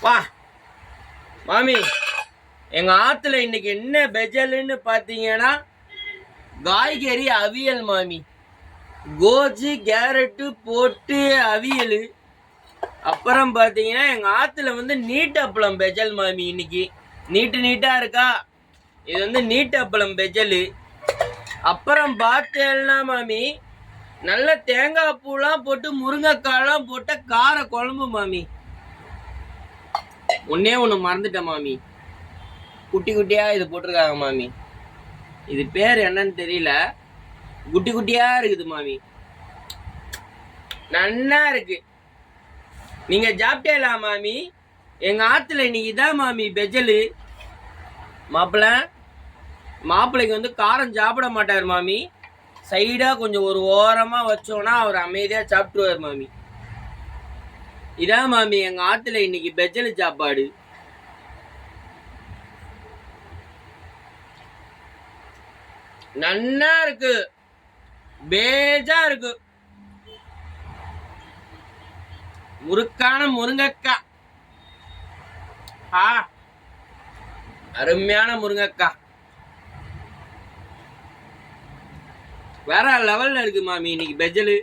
வா மாமி, எங்க ஆத்துல இன்னைக்கு என்ன பெஜல்னு பாத்தீங்கன்னா காய்கறி அவியல் மாமி. கோஜி கேரட்டு போட்டு அவியல். அப்புறம் பாத்தீங்கன்னா எங்க ஆத்துல நீட்டப்பழம் பெஜல் மாமி. இன்னைக்கு நீட்டா இருக்கா, இது நீட்டப்பழம் பெஜல். அப்புறம் பார்த்தேன்னா மாமி, நல்ல தேங்காய் பூலாம் போட்டு முருங்கைக்காயெல்லாம் போட்ட கார குழம்பு மாமி. ஒண்ணு மறந்துட்டேன் மாமி, குட்டி குட்டியா இது போட்டிருக்காங்க மாமி. இது பேர் என்னன்னு தெரியல, குட்டி குட்டியா இருக்குது மாமி, நன்னா இருக்கு. நீங்க சாப்பிட்டேலா மாமி? எங்க ஆத்துல இன்னைக்கு இதான் மாமி பெஜலு. மாப்பிள்ளைக்கு காரம் சாப்பிட மாட்டார் மாமி. சைடா கொஞ்சம் ஒரு ஓரமா வச்சோன்னா அவர் அமைதியா சாப்பிட்டுருவார் மாமி. இதான் மாமி எங்க ஆத்துல இன்னைக்கு பெஜலு சாப்பாடு. நன்னா இருக்கு, பேஜா இருக்கு. முறுக்கான முருங்கக்காய், அருமையான முருங்கக்காய், வேற லெவல்ல இருக்கு மாமி இன்னைக்கு பெஜலு.